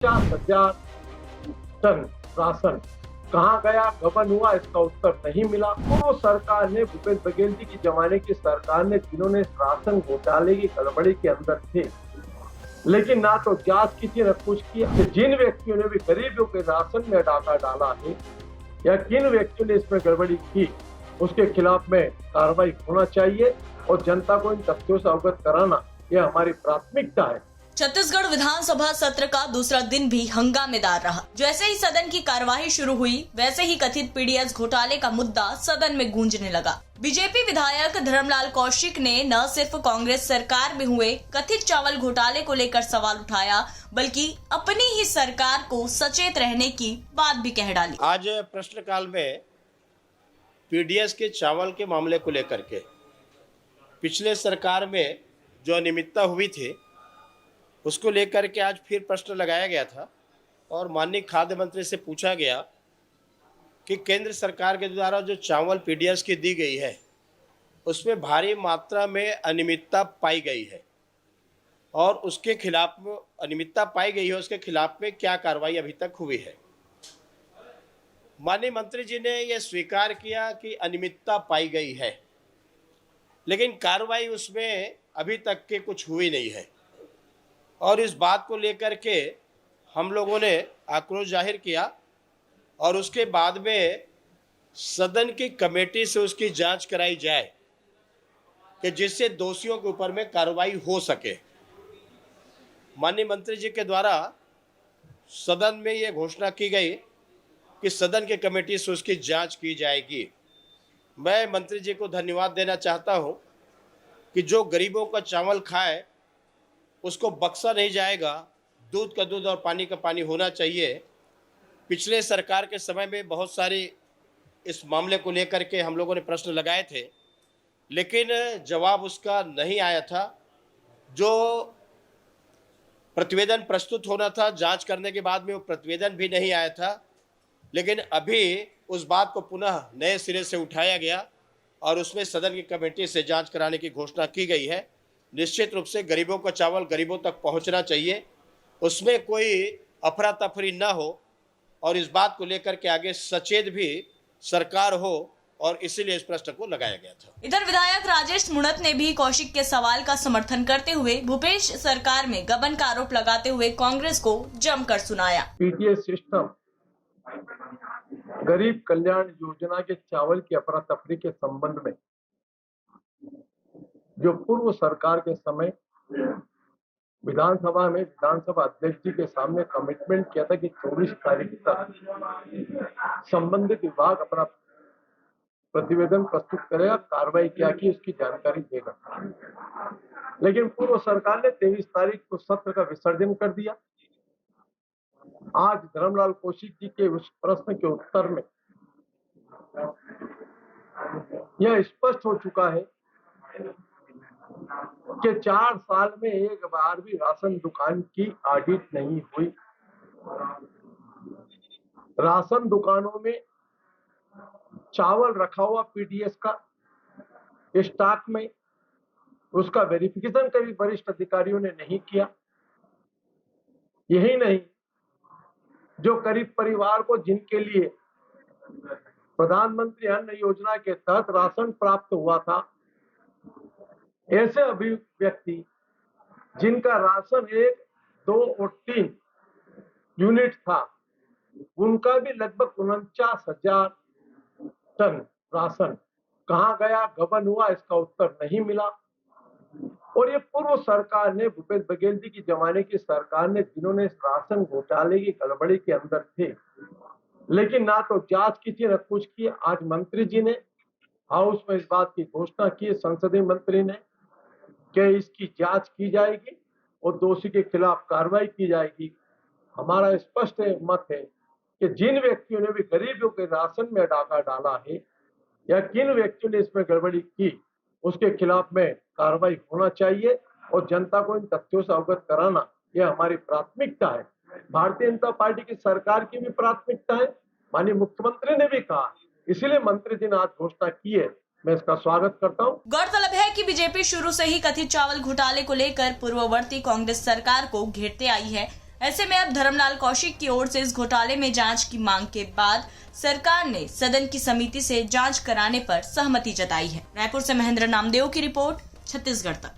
50,000 ton ration कहाँ गया, गबन हुआ, इसका उत्तर नहीं मिला। पूर्व सरकार ने, भूपेश बघेल जी की जमाने की सरकार ने, जिन्होंने राशन घोटाले की गड़बड़ी के अंदर थे, लेकिन ना तो जांच की थी, न कुछ किया। जिन व्यक्तियों ने भी गरीबों के राशन में डाका डाला है या किन व्यक्तियों ने इसमें गड़बड़ी की, उसके खिलाफ में कार्रवाई होना चाहिए और जनता को इन तथ्यों से अवगत कराना यह हमारी प्राथमिकता है। छत्तीसगढ़ विधानसभा सत्र का दूसरा दिन भी हंगामेदार रहा। जैसे ही सदन की कार्यवाही शुरू हुई, वैसे ही कथित पीडीएस घोटाले का मुद्दा सदन में गूंजने लगा। बीजेपी विधायक धर्मलाल कौशिक ने न सिर्फ कांग्रेस सरकार में हुए कथित चावल घोटाले को लेकर सवाल उठाया, बल्कि अपनी ही सरकार को सचेत रहने की बात भी कह डाली। आज प्रश्नकाल में पीडीएस के चावल के मामले को लेकर के पिछले सरकार में जो अनियमितता हुई थी उसको लेकर के आज फिर प्रश्न लगाया गया था और माननीय खाद्य मंत्री से पूछा गया कि केंद्र सरकार के द्वारा जो चावल पीडीएस की दी गई है उसमें भारी मात्रा में अनियमितता पाई गई है और उसके खिलाफ अनियमितता पाई गई है, उसके खिलाफ में क्या कार्रवाई अभी तक हुई है। माननीय मंत्री जी ने यह स्वीकार किया कि अनियमितता पाई गई है, लेकिन कार्रवाई उसमें अभी तक के कुछ हुई नहीं है और इस बात को लेकर के हम लोगों ने आक्रोश जाहिर किया और उसके बाद में सदन की कमेटी से उसकी जांच कराई जाए कि जिससे दोषियों के ऊपर में कार्रवाई हो सके। माननीय मंत्री जी के द्वारा सदन में ये घोषणा की गई कि सदन की कमेटी से उसकी जांच की जाएगी। मैं मंत्री जी को धन्यवाद देना चाहता हूं कि जो गरीबों का चावल खाए उसको बख्शा नहीं जाएगा, दूध का दूध और पानी का पानी होना चाहिए। पिछले सरकार के समय में बहुत सारी इस मामले को लेकर के हम लोगों ने प्रश्न लगाए थे, लेकिन जवाब उसका नहीं आया था। जो प्रतिवेदन प्रस्तुत होना था जांच करने के बाद में वो प्रतिवेदन भी नहीं आया था, लेकिन अभी उस बात को पुनः नए सिरे से उठाया गया और उसमें सदन की कमेटी से जांच कराने की घोषणा की गई है। निश्चित रूप से गरीबों का चावल गरीबों तक पहुंचना चाहिए, उसमें कोई अफरा तफरी न हो और इस बात को लेकर के आगे सचेत भी सरकार हो और इसीलिए इस प्रश्न को लगाया गया था। इधर विधायक राजेश मुणत ने भी कौशिक के सवाल का समर्थन करते हुए भूपेश सरकार में गबन का आरोप लगाते हुए कांग्रेस को जमकर सुनाया। पीडीएस सिस्टम गरीब कल्याण योजना के चावल की अफरा तफरी के संबंध में जो पूर्व सरकार के समय विधानसभा में विधानसभा अध्यक्ष जी के सामने कमिटमेंट किया था कि 24 तारीख तक संबंधित विभाग अपना प्रतिवेदन प्रस्तुत करेगा, कार्रवाई क्या की उसकी जानकारी देगा, लेकिन पूर्व सरकार ने 23 तारीख को सत्र का विसर्जन कर दिया। आज धर्मलाल कौशिक जी के उस प्रश्न के उत्तर में यह स्पष्ट हो चुका है कि 4 साल में एक बार भी राशन दुकान की ऑडिट नहीं हुई। राशन दुकानों में चावल रखा हुआ पीडीएस का स्टॉक में, उसका वेरिफिकेशन कभी वरिष्ठ अधिकारियों ने नहीं किया। यही नहीं, जो गरीब परिवार को जिनके लिए प्रधानमंत्री अन्न योजना के तहत राशन प्राप्त हुआ था, ऐसे अभी व्यक्ति जिनका राशन 1, 2 और 3 यूनिट था, उनका भी लगभग 49,000 टन राशन कहाँ गया, गबन हुआ, इसका उत्तर नहीं मिला। और ये पूर्व सरकार ने, भूपेश बघेल जी की जमाने की सरकार ने, जिन्होंने राशन घोटाले की गड़बड़ी के अंदर थे, लेकिन ना तो जांच की थी, न कुछ किया। आज मंत्री जी ने हाउस में इस बात की घोषणा की, संसदीय मंत्री ने, कि इसकी जांच की जाएगी और दोषी के खिलाफ कार्रवाई की जाएगी। हमारा स्पष्ट मत है कि जिन व्यक्तियों ने भी गरीबों के राशन में डाका डाला है या किन व्यक्तियों ने इसमें गड़बड़ी की, उसके खिलाफ में कार्रवाई होना चाहिए और जनता को इन तथ्यों से अवगत कराना यह हमारी प्राथमिकता है। भारतीय जनता पार्टी की सरकार की भी प्राथमिकता है, माननीय मुख्यमंत्री ने भी कहा, इसीलिए मंत्री जी ने आज घोषणा की है, मैं इसका स्वागत करता हूं। गौरतलब है कि बीजेपी शुरू से ही कथित चावल घोटाले को लेकर पूर्ववर्ती कांग्रेस सरकार को घेरते आई है। ऐसे में अब धर्मलाल कौशिक की ओर से इस घोटाले में जांच की मांग के बाद सरकार ने सदन की समिति से जांच कराने पर सहमति जताई है। रायपुर से महेंद्र नामदेव की रिपोर्ट, छत्तीसगढ़ तक।